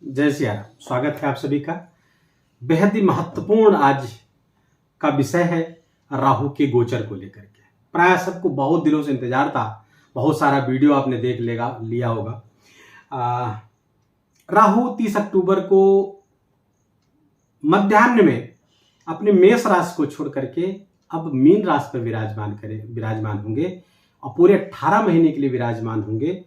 जय सिया राम। स्वागत है आप सभी का। बेहद ही महत्वपूर्ण आज का विषय है राहु के गोचर को लेकर के। प्राय सबको बहुत दिनों से इंतजार था, बहुत सारा वीडियो आपने देख लिया होगा। राहु 30 अक्टूबर को मध्याह्न में अपने मेष राशि को छोड़ करके अब मीन राशि पर विराजमान होंगे और पूरे 18 महीने के लिए विराजमान होंगे।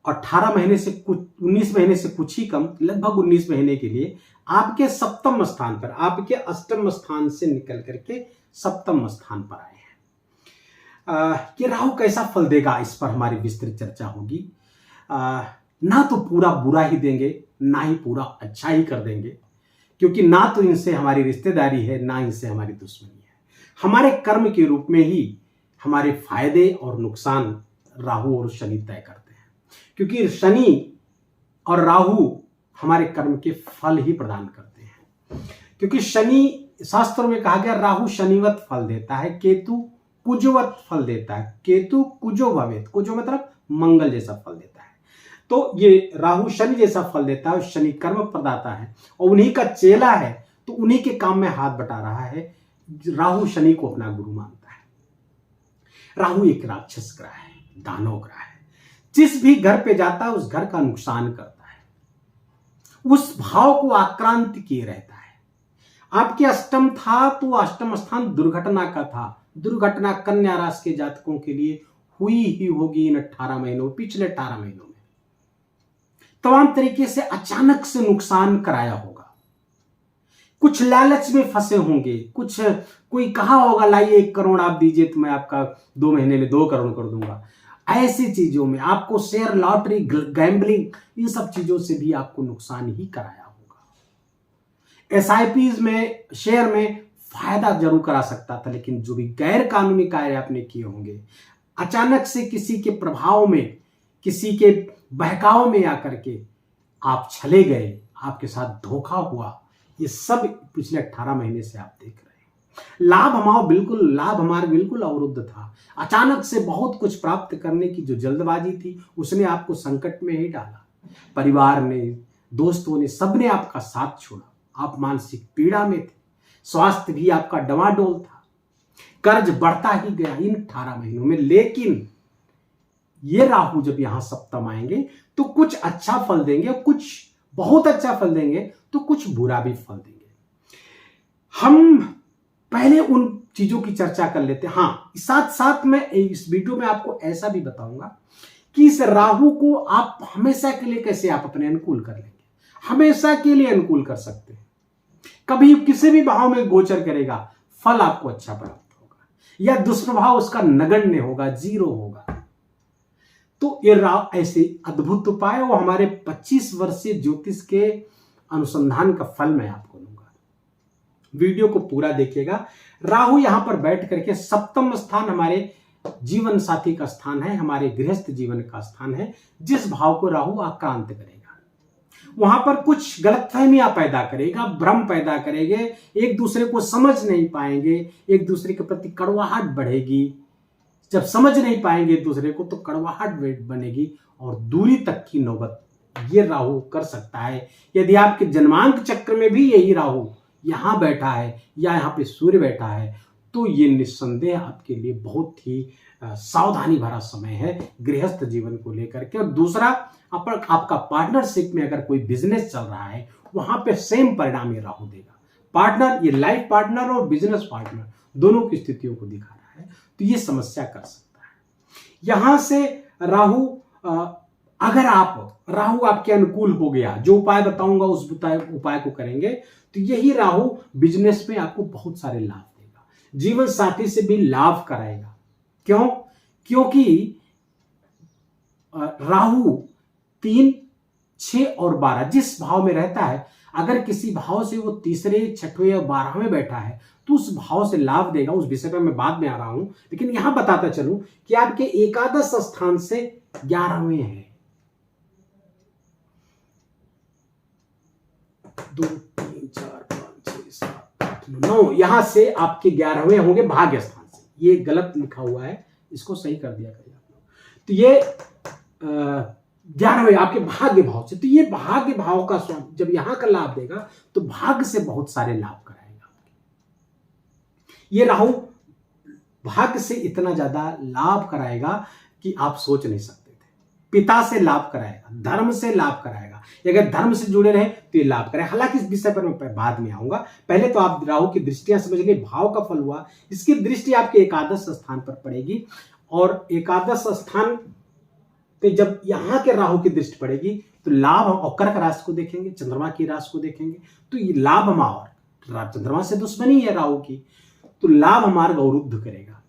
18 महीने से कुछ 19 महीने से कुछ ही कम, लगभग 19 महीने के लिए आपके सप्तम स्थान पर, आपके अष्टम स्थान से निकल करके सप्तम स्थान पर आए हैं। कि राहु कैसा फल देगा, इस पर हमारी विस्तृत चर्चा होगी। ना तो पूरा बुरा ही देंगे, ना ही पूरा अच्छा ही कर देंगे, क्योंकि ना तो इनसे हमारी रिश्तेदारी है, ना इनसे हमारी दुश्मनी है। हमारे कर्म के रूप में ही हमारे फायदे और नुकसान राहु और शनि तय करते हैं, क्योंकि शनि और राहु हमारे कर्म के फल ही प्रदान करते हैं। क्योंकि शनि, शास्त्रों में कहा गया, राहु शनिवत फल देता है, केतु कुजवत फल देता है। केतु कुजो भवेत, कुजो मतलब मंगल जैसा फल देता है। तो ये राहु शनि जैसा फल देता है, शनि कर्म प्रदाता है और उन्हीं का चेला है, तो उन्हीं के काम में हाथ बटा रहा है। राहु शनि को अपना गुरु मानता है। राहु एक राक्षस ग्रह है, दानव ग्रह है। जिस भी घर पे जाता है उस घर का नुकसान करता है, उस भाव को आक्रांत किए रहता है। आपके अष्टम था तो अष्टम स्थान दुर्घटना का था। दुर्घटना कन्या राशि के जातकों के लिए हुई ही होगी इन 18 महीनों, पिछले 18 महीनों में तमाम तरीके से अचानक से नुकसान कराया होगा। कुछ लालच में फंसे होंगे, कुछ कोई कहा होगा लाइए 1 करोड़ आप दीजिए तो मैं आपका 2 महीने में 2 करोड़ कर दूंगा। ऐसी चीजों में आपको शेयर, लॉटरी, गैम्बलिंग, इन सब चीजों से भी आपको नुकसान ही कराया होगा। एसआईपीज में, शेयर में फायदा जरूर करा सकता था, लेकिन जो भी गैर कानूनी कार्य आपने किए होंगे, अचानक से किसी के प्रभाव में, किसी के बहकाव में आकर के आप छले गए, आपके साथ धोखा हुआ, ये सब पिछले 18 महीने से आप देख रहे हैं। लाभ मार्ग बिल्कुल अवरुद्ध था। अचानक से बहुत कुछ प्राप्त करने की जो जल्दबाजी थी, उसने आपको संकट में ही डाला। परिवार ने, दोस्तों ने, सबने आपका साथ छोड़ा। आप मानसिक पीड़ा में थे, स्वास्थ्य भी आपका डमाडोल था, कर्ज बढ़ता ही गया इन 18 महीनों में। लेकिन ये राहु जब यहां सप्तम आएंगे तो कुछ अच्छा फल देंगे, कुछ बहुत अच्छा फल देंगे, तो कुछ बुरा भी फल देंगे। हम पहले उन चीजों की चर्चा कर लेते हैं। हाँ, साथ साथ में इस वीडियो में आपको ऐसा भी बताऊंगा कि इस राहु को आप हमेशा के लिए कैसे आप अपने अनुकूल कर लेंगे। हमेशा के लिए अनुकूल कर सकते हैं। कभी किसी भी भाव में गोचर करेगा, फल आपको अच्छा प्राप्त होगा, या दुष्प्रभाव उसका नगण्य होगा, 0 होगा। तो ये ऐसे अद्भुत उपाय वो हमारे 25 वर्षीय ज्योतिष के अनुसंधान का फल मैं आपको दूंगा। वीडियो को पूरा देखिएगा। राहु यहां पर बैठ करके, सप्तम स्थान हमारे जीवन साथी का स्थान है, हमारे गृहस्थ जीवन का स्थान है। जिस भाव को राहु आक्रांत करेगा, वहां पर कुछ गलतफहमियां पैदा करेगा, भ्रम पैदा करेंगे, एक दूसरे को समझ नहीं पाएंगे, एक दूसरे के प्रति कड़वाहट बढ़ेगी। जब समझ नहीं पाएंगे एक दूसरे को तो कड़वाहट बनेगी और दूरी तक की नौबत ये राहु कर सकता है। यदि आपके जन्मांक चक्र में भी यही राहु यहां बैठा है या यहां पे सूर्य बैठा है, तो ये निस्संदेह आपके लिए बहुत ही सावधानी भरा समय है गृहस्थ जीवन को लेकर के। और दूसरा, आपका पार्टनरशिप में अगर कोई बिजनेस चल रहा है, वहां पे सेम परिणाम ये राहु देगा। पार्टनर, ये लाइफ पार्टनर और बिजनेस पार्टनर दोनों की स्थितियों को दिखा रहा है, तो ये समस्या कर सकता है। यहां से राहु, अगर राहु आपके अनुकूल हो गया, जो उपाय बताऊंगा उस उपाय को करेंगे, तो यही राहु बिजनेस में आपको बहुत सारे लाभ देगा, जीवन साथी से भी लाभ कराएगा। क्यों? क्योंकि राहु 3, 6 और 12 जिस भाव में रहता है, अगर किसी भाव से वो तीसरे, छठवें या 12वें बैठा है तो उस भाव से लाभ देगा। उस विषय पर मैं बाद में आ रहा हूं, लेकिन यहां बताता चलूं कि आपके एकादश स्थान से 11वें है। 2, 3, 4, 5, 6, 7, 8, 9 यहां से आपके 11वें होंगे भाग्य स्थान से। ये गलत लिखा हुआ है, इसको सही कर दिया करिए आप लोग। तो ये 11वें आपके भाग्य भाव से, तो ये भाग्य भाव का स्वामी जब यहां का लाभ देगा तो भाग्य से बहुत सारे लाभ कराएगा। ये राहु भाग्य से इतना ज्यादा लाभ कराएगा कि आप सोच नहीं सकते थे। पिता से लाभ कराएगा, धर्म से लाभ कराएगा, अगर धर्म से जुड़े रहे तो ये लाभ कराएगा। हालांकि इस विषय पर मैं बाद में आऊंगा, पहले तो आप राहु की दृष्टियां समझ लिए, भाव का फल हुआ, इसकी दृष्टि आपके एकादश स्थान पर पड़ेगी और एकादश स्थान पे जब यहां के राहु की दृष्टि पड़ेगी तो लाभ हम और कर्क राशि को देखेंगे, चंद्रमा की राशि को देखेंगे, तो ये लाभ हमारा चंद्रमा से दुश्मनी है राहु की, तो लाभ हमारा अवरुद्ध करेगा।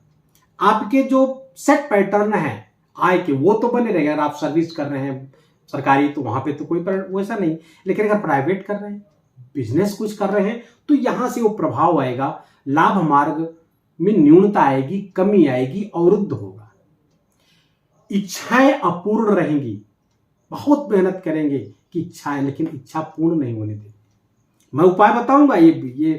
आपके जो सेट पैटर्न है आय के वो तो बने रहेगा। अगर आप सर्विस कर रहे हैं सरकारी तो वहां पे तो कोई वैसा नहीं, लेकिन अगर प्राइवेट कर रहे हैं, बिजनेस कुछ कर रहे हैं, तो यहां से वो प्रभाव आएगा, लाभ मार्ग में न्यूनता आएगी, कमी आएगी, अवरुद्ध होगा। इच्छाएं अपूर्ण रहेंगी, बहुत मेहनत करेंगे कि इच्छाएं, लेकिन इच्छा पूर्ण नहीं होने देंगे। मैं उपाय बताऊंगा, ये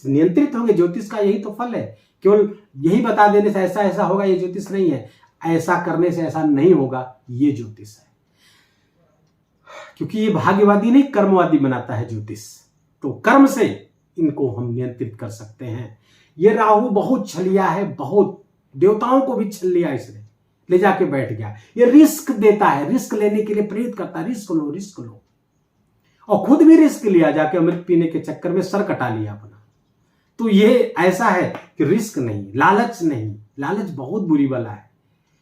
नियंत्रित होंगे। ज्योतिष का यही तो फल है, केवल यही बता देने से ऐसा ऐसा होगा, ये ज्योतिष नहीं है। ऐसा करने से ऐसा नहीं होगा, ये ज्योतिष है। क्योंकि ये भाग्यवादी नहीं, कर्मवादी बनाता है ज्योतिष, तो कर्म से इनको हम नियंत्रित कर सकते हैं। ये राहु बहुत छलिया है, बहुत, देवताओं को भी छल लिया इसने, ले जाके बैठ गया। ये रिस्क देता है, रिस्क लेने के लिए प्रेरित करता है, रिस्क लो रिस्क लो, और खुद भी रिस्क लिया, जाके अमृत पीने के चक्कर में सर कटा लिया अपना। तो ये ऐसा है कि रिस्क नहीं, लालच नहीं, लालच बहुत बुरी बला है।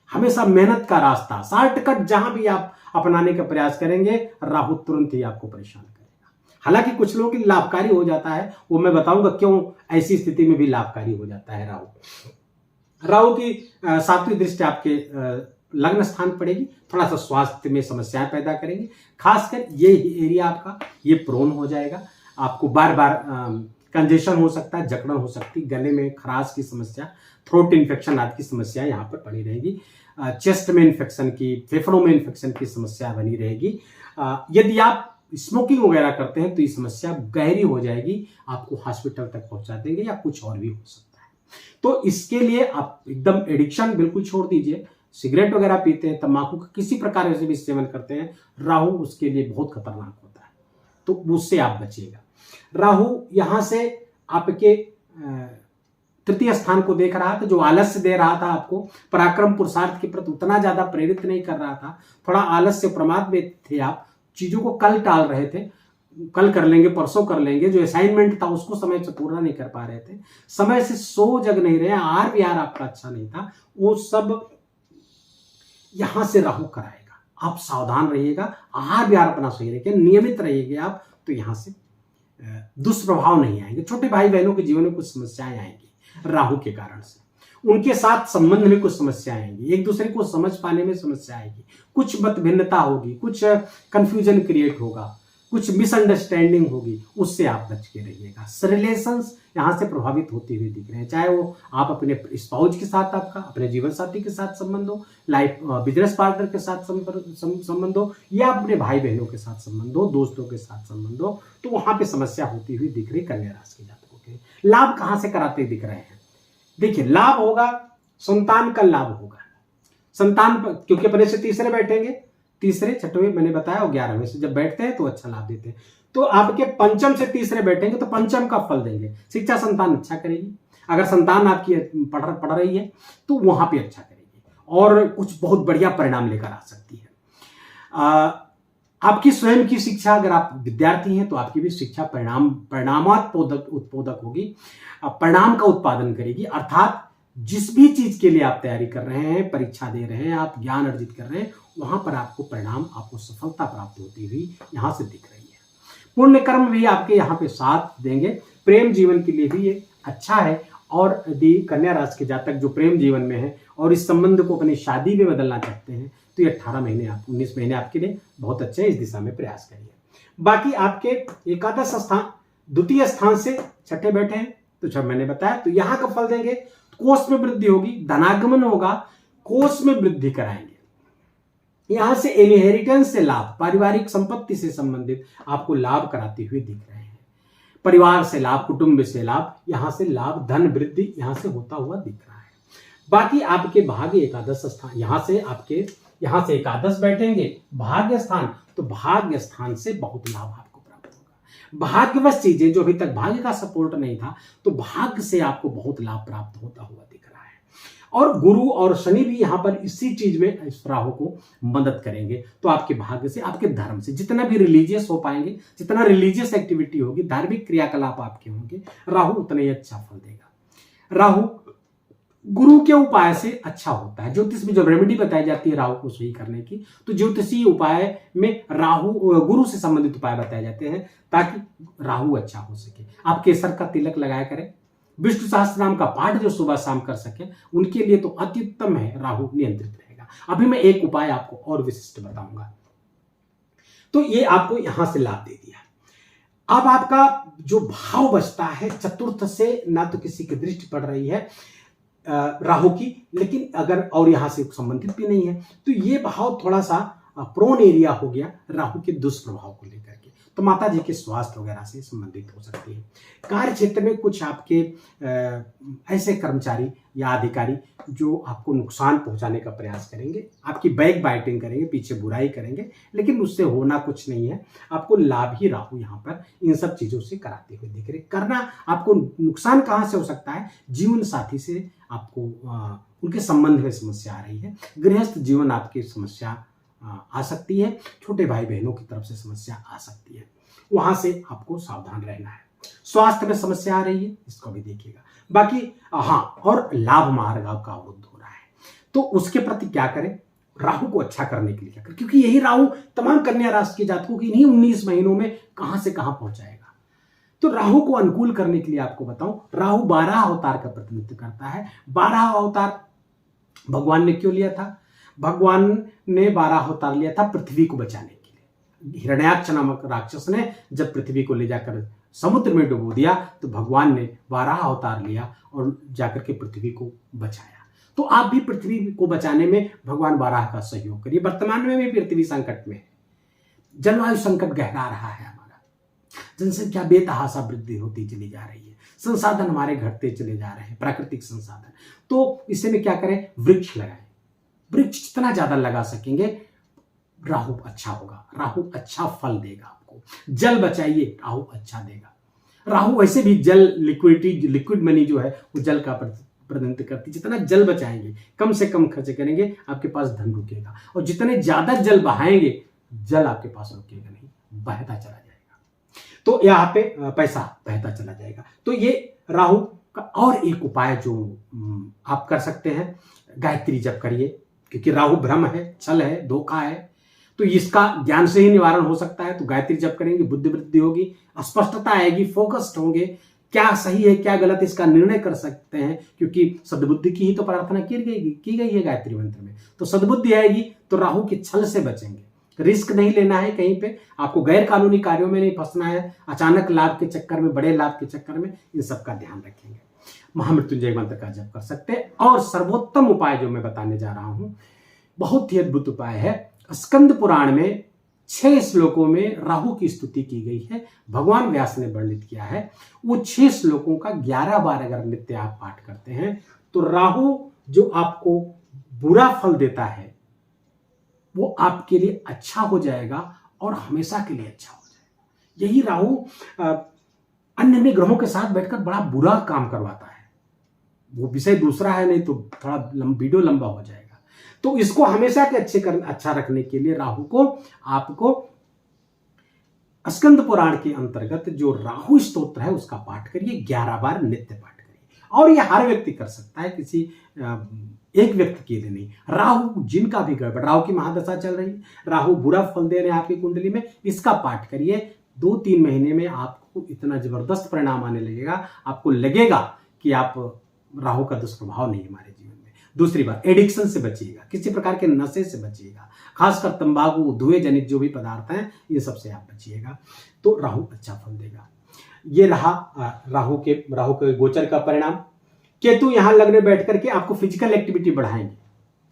हमेशा मेहनत का रास्ता, शॉर्टकट जहां भी आप अपनाने का प्रयास करेंगे, राहु तुरंत ही आपको परेशान करेगा। हालांकि कुछ लोगों के लिए लाभकारी हो जाता है, वो मैं बताऊंगा क्यों ऐसी स्थिति में भी लाभकारी हो जाता है राहु। राहु की 7वीं दृष्टि आपके लग्न स्थान पड़ेगी, थोड़ा सा स्वास्थ्य में समस्याएं पैदा करेगी। खासकर ये एरिया आपका ये प्रोन हो जाएगा, आपको बार बार कंजेशन हो सकता है, जकड़न हो सकती है, गले में खराश की समस्या, थ्रोट इन्फेक्शन आदि की समस्या यहाँ पर बनी रहेगी, चेस्ट में इन्फेक्शन की, फेफड़ों में इन्फेक्शन की समस्या बनी रहेगी। यदि आप स्मोकिंग वगैरह करते हैं तो ये समस्या गहरी हो जाएगी, आपको हॉस्पिटल तक पहुंचा देंगे या कुछ और भी हो सकता है। तो इसके लिए आप एकदम एडिक्शन बिल्कुल छोड़ दीजिए। सिगरेट वगैरह पीते हैं, तंबाकू का किसी प्रकार से भी सेवन करते हैं, राहु उसके लिए बहुत खतरनाक होता है, तो उससे आप बचिएगा। राहु यहां से आपके तृतीय स्थान को देख रहा था, जो आलस्य दे रहा था आपको, पराक्रम पुरुषार्थ के प्रति उतना ज्यादा प्रेरित नहीं कर रहा था, थोड़ा आलस्य प्रमाद में थे आप, चीजों को कल टाल रहे थे, कल कर लेंगे, परसों कर लेंगे, जो असाइनमेंट था उसको समय से पूरा नहीं कर पा रहे थे, समय से सो जग नहीं रहे, आहार विहार आपका अच्छा नहीं था, वो सब यहां से राहु कराएगा। आप सावधान रहिएगा, आहार विहार अपना सही रखिए, नियमित रहिएगा आप, तो यहां से दुष्प्रभाव नहीं आएंगे। छोटे भाई बहनों के जीवन में कुछ समस्याएं आएंगी राहु के कारण से, उनके साथ संबंध में कुछ समस्या आएंगी, एक दूसरे को समझ पाने में समस्या आएगी, कुछ मतभिन्नता होगी, कुछ कंफ्यूजन क्रिएट होगा, कुछ मिसअंडरस्टैंडिंग होगी, उससे आप बच के रहिएगा। रिलेशंस यहां से प्रभावित होते हुए दिख रहे हैं, चाहे वो आप अपने स्पाउस के साथ, आपका अपने जीवन साथी के साथ संबंध हो, लाइफ बिजनेस पार्टनर के साथ संबंध हो, या अपने भाई बहनों के साथ संबंध हो, दोस्तों के साथ संबंध हो, तो वहां पे समस्या होती हुई दिख रही कन्या राशि के जातकों के। लाभ कहां से कराते दिख रहे हैं? देखिए, लाभ होगा, संतान का लाभ होगा, संतान क्योंकि अपने से तीसरे बैठेंगे, तीसरे छठवें मैंने बताया, और 11वें से जब बैठते हैं तो अच्छा लाभ देते हैं। तो आपके पंचम से तीसरे बैठेंगे तो पंचम का फल देंगे। शिक्षा संतान अच्छा करेगी, अगर संतान आपकी पढ़ रही है तो वहां पे अच्छा करेगी और कुछ बहुत बढ़िया परिणाम लेकर आ सकती है। आपकी स्वयं की शिक्षा, अगर आप विद्यार्थी हैं तो आपकी भी शिक्षा उत्पोदक होगी, परिणाम का उत्पादन करेगी। अर्थात जिस भी चीज के लिए आप तैयारी कर रहे हैं, परीक्षा दे रहे हैं, आप ज्ञान अर्जित कर रहे हैं, वहां पर आपको परिणाम, आपको सफलता प्राप्त होती हुई यहां से दिख रही है। पुण्य कर्म भी आपके यहाँ पे साथ देंगे। प्रेम जीवन के लिए भी ये अच्छा है, और यदि कन्या राशि के जातक जो प्रेम जीवन में है और इस संबंध को अपनी शादी में बदलना चाहते हैं, तो ये 18 महीने, 19 महीने आपके लिए बहुत अच्छे हैं, इस दिशा में प्रयास करिए। बाकी आपके एकादश स्थान, द्वितीय स्थान से छठे बैठे हैं, तो जब मैंने बताया, तो यहाँ का फल देंगे, कोष में वृद्धि होगी, धनागमन होगा, कोष में वृद्धि कराएंगे। यहां से इनहेरिटेंस से लाभ, पारिवारिक संपत्ति से संबंधित आपको लाभ कराते हुए दिख रहे हैं। परिवार से लाभ, कुटुंब से लाभ, यहां से लाभ, धन वृद्धि यहां से होता हुआ दिख रहा है। बाकी आपके भाग्य एकादश स्थान, यहां से आपके यहां से एकादश बैठेंगे भाग्य स्थान, तो भाग्य स्थान से बहुत लाभ आपको प्राप्त होगा। भाग्यवश चीजें जो अभी तक भाग्य का सपोर्ट नहीं था, तो भाग्य से आपको बहुत लाभ प्राप्त होता हुआ दिख रहा है। और गुरु और शनि भी यहां पर इसी चीज में इस राहु को मदद करेंगे। तो आपके भाग्य से, आपके धर्म से जितना भी रिलीजियस हो पाएंगे, जितना रिलीजियस एक्टिविटी होगी, धार्मिक क्रियाकलाप आपके होंगे, राहु उतना ही अच्छा फल देगा। राहु गुरु के उपाय से अच्छा होता है। ज्योतिष में जब रेमेडी बताई जाती है राहु को सही करने की, तो ज्योतिषीय उपाय में राहु गुरु से संबंधित उपाय बताए जाते हैं ताकि राहु अच्छा हो सके। आप केसर का तिलक लगाया करें, विष्णु सहस्त्र नाम का पाठ जो सुबह शाम कर सके, उनके लिए तो अति उत्तम है, राहु नियंत्रित रहेगा। अभी मैं एक उपाय आपको और विशिष्ट बताऊंगा। तो ये आपको यहां से लाभ दे दिया। अब आपका जो भाव बचता है चतुर्थ से, ना तो किसी की दृष्टि पड़ रही है राहु की, लेकिन अगर और यहां से संबंधित भी नहीं है, तो ये भाव थोड़ा सा प्रोन एरिया हो गया राहु के दुष्प्रभाव को लेकर के। तो माता जी के स्वास्थ्य वगैरह से संबंधित हो सकती है। कार्य क्षेत्र में कुछ आपके ऐसे कर्मचारी या अधिकारी जो आपको नुकसान पहुंचाने का प्रयास करेंगे, आपकी बैक बाइटिंग करेंगे, पीछे बुराई करेंगे, लेकिन उससे होना कुछ नहीं है। आपको लाभ ही राहु यहाँ पर इन सब चीजों से कराते हुए दिख रहे। करना आपको नुकसान कहाँ से हो सकता है? जीवन साथी से आपको उनके संबंध में समस्या आ रही है, गृहस्थ जीवन आपकी समस्या आ सकती है, छोटे भाई बहनों की तरफ से समस्या आ सकती है, वहां से आपको सावधान रहना है। स्वास्थ्य में समस्या आ रही है, इसको भी देखिएगा। बाकी हाँ, और लाभ मार्ग आपका अवरुद्ध हो रहा है, तो उसके प्रति क्या करें? राहु को अच्छा करने के लिए क्या करें? क्योंकि यही राहु तमाम कन्या राशि के जातकों की इन्हीं 19 महीनों में कहां से कहां पहुंचाएगा। तो राहु को अनुकूल करने के लिए आपको बताऊं, राहु 12 अवतार का प्रतिनिधित्व करता है। 12 अवतार भगवान ने क्यों लिया था? भगवान ने 12 अवतार लिया था पृथ्वी को बचाने के लिए। हिरण्याक्ष नामक राक्षस ने जब पृथ्वी को ले जाकर समुद्र में डुबो दिया, तो भगवान ने 12 अवतार लिया और जाकर के पृथ्वी को बचाया। तो आप भी पृथ्वी को बचाने में भगवान 12 का सहयोग करिए। वर्तमान में भी पृथ्वी संकट में है, जलवायु संकट गहरा रहा है, हमारा जनसंख्या बेतहाशा वृद्धि होती चली जा रही है, संसाधन हमारे घटते चले जा रहे हैं, प्राकृतिक संसाधन। तो इसे में क्या करें? वृक्ष लगाएं। वृक्ष जितना ज्यादा लगा सकेंगे राहु अच्छा होगा, राहु अच्छा फल देगा आपको। जल बचाइए, राहु अच्छा देगा। राहु वैसे भी जल लिक्विडिटी, लिक्विड मनी जो है वो जल का प्रतिनिधित्व करती है। जितना जल बचाएंगे, कम से कम खर्च करेंगे, आपके पास धन रुकेगा। और जितने ज्यादा जल बहाएंगे, जल आपके पास रुकेगा नहीं, बहता चला जाएगा। तो यहाँ पे पैसा बहता चला जाएगा। तो ये राहु का और एक उपाय जो आप कर सकते हैं, गायत्री जप करिए, क्योंकि राहु भ्रम है, छल है, धोखा है, तो इसका ज्ञान से ही निवारण हो सकता है। तो गायत्री जप करेंगे, बुद्धि वृद्धि होगी, स्पष्टता आएगी, फोकस्ड होंगे, क्या सही है क्या गलत इसका निर्णय कर सकते हैं, क्योंकि सद्बुद्धि की ही तो प्रार्थना की गई है गायत्री मंत्र में। तो सद्बुद्धि आएगी तो राहु के छल से बचेंगे। रिस्क नहीं लेना है कहीं पे, आपको गैर कानूनी कार्यों में नहीं फंसना है, अचानक लाभ के चक्कर में, बड़े लाभ के चक्कर में, इन सब का ध्यान रखेंगे। महामृत्युंजय मंत्र का जप कर सकते हैं। और सर्वोत्तम उपाय जो मैं बताने जा रहा हूं, बहुत ही अद्भुत उपाय है। स्कंद पुराण में 6 श्लोकों में राहु की स्तुति की गई है, भगवान व्यास ने वर्णित किया है। वो 6 श्लोकों का 11 बार अगर नित्य आप पाठ करते हैं, तो राहु जो आपको बुरा फल देता है वो आपके लिए अच्छा हो जाएगा और हमेशा के लिए अच्छा हो जाएगा। यही राहु अन्य अन्य ग्रहों के साथ बैठकर बड़ा बुरा काम करवाता है। वो विषय दूसरा है, नहीं तो थोड़ा वीडियो लंबा हो जाएगा। तो इसको हमेशा के अच्छा रखने के लिए राहु को आपको स्कंद पुराण के अंतर्गत जो राहु स्तोत्र है उसका पाठ करिए, 11 बार नित्य पाठ करिए। और यह हर व्यक्ति कर सकता है, किसी एक व्यक्ति के लिए नहीं। राहु जिनका भी गड़बड़, राहु की महादशा चल रही है, राहु बुरा फल दे रहे हैं आपकी कुंडली में, इसका पाठ करिए। 2-3 महीने में आपको इतना जबरदस्त परिणाम आने लगेगा, आपको लगेगा कि आप राहु का दुष्प्रभाव नहीं हमारे जीवन में। दूसरी बात, एडिक्शन से बचिएगा, किसी प्रकार के नशे से बचिएगा, खासकर तंबाकू, धुएं जनित जो भी पदार्थ हैं, इन सब से आप बचिएगा, तो राहु अच्छा फल देगा। ये रहा राहु के गोचर का परिणाम। केतु यहां लगने बैठ करके आपको फिजिकल एक्टिविटी बढ़ाएंगे,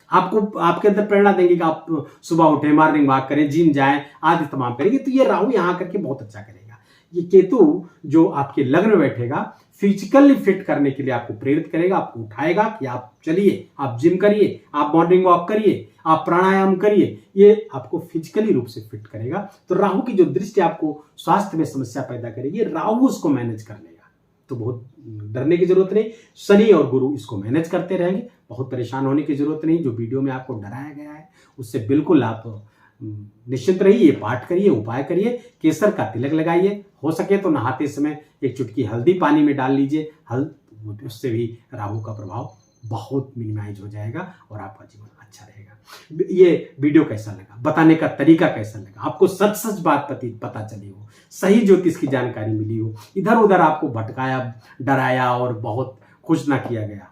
आपको आपके अंदर प्रेरणा देंगे कि आप सुबह उठे, मॉर्निंग वॉक करें, जिम जाएं, आदि तमाम करेंगे। तो ये राहु यहां करके बहुत अच्छा करेगा। ये केतु जो आपके लग्न में बैठेगा, फिजिकली फिट करने के लिए आपको प्रेरित करेगा, आपको उठाएगा कि आप चलिए, आप जिम करिए, आप मॉर्निंग वॉक करिए, आप प्राणायाम करिए, ये आपको फिजिकली रूप से फिट करेगा। तो राहु की जो दृष्टि आपको स्वास्थ्य में समस्या पैदा करेगी, राहु उसको मैनेज कर लेगा, तो बहुत डरने की जरूरत नहीं। शनि और गुरु इसको मैनेज करते रहेंगे, बहुत परेशान होने की जरूरत नहीं। जो वीडियो में आपको डराया गया है उससे बिल्कुल आप निश्चित रहिए, पाठ करिए, उपाय करिए, केसर का तिलक लगाइए, हो सके तो नहाते समय एक चुटकी हल्दी पानी में डाल लीजिए, उससे भी राहु का प्रभाव बहुत मिनिमाइज हो जाएगा और आपका जीवन अच्छा रहेगा। ये वीडियो कैसा लगा, बताने का तरीका कैसा लगा, आपको सच सच बात पता चली हो, सही ज्योतिष की जानकारी मिली हो, इधर उधर आपको भटकाया, डराया और बहुत खुश ना किया गया,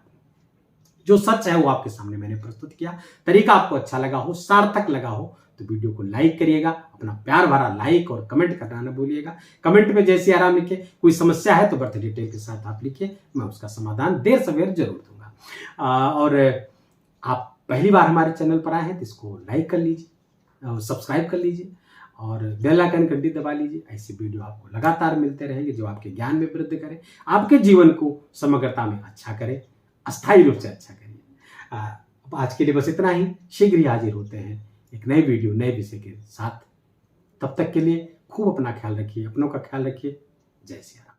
जो सच है वो आपके सामने मैंने प्रस्तुत किया। तरीका आपको अच्छा लगा हो, सार्थक लगा हो, तो वीडियो को लाइक करिएगा, अपना प्यार भरा लाइक और कमेंट करना न भूलिएगा। कमेंट में जय सिया राम लिखिए, कोई समस्या है तो बर्थ डिटेल के साथ आप लिखिए, मैं उसका समाधान देर सवेर जरूर दूंगा। और आप पहली बार हमारे चैनल पर आए हैं तो इसको लाइक कर लीजिए और सब्सक्राइब कर लीजिए और बेल आइकन घंटी दबा लीजिए। ऐसे वीडियो आपको लगातार मिलते रहेंगे जो आपके ज्ञान में वृद्धि करें, आपके जीवन को समग्रता में अच्छा करें, अस्थायी रूप से अच्छा करिए। आज के लिए बस इतना ही, शीघ्र ही हाजिर होते हैं एक नई वीडियो नए विषय के साथ। तब तक के लिए खूब अपना ख्याल रखिए, अपनों का ख्याल रखिए। जय सिया राम।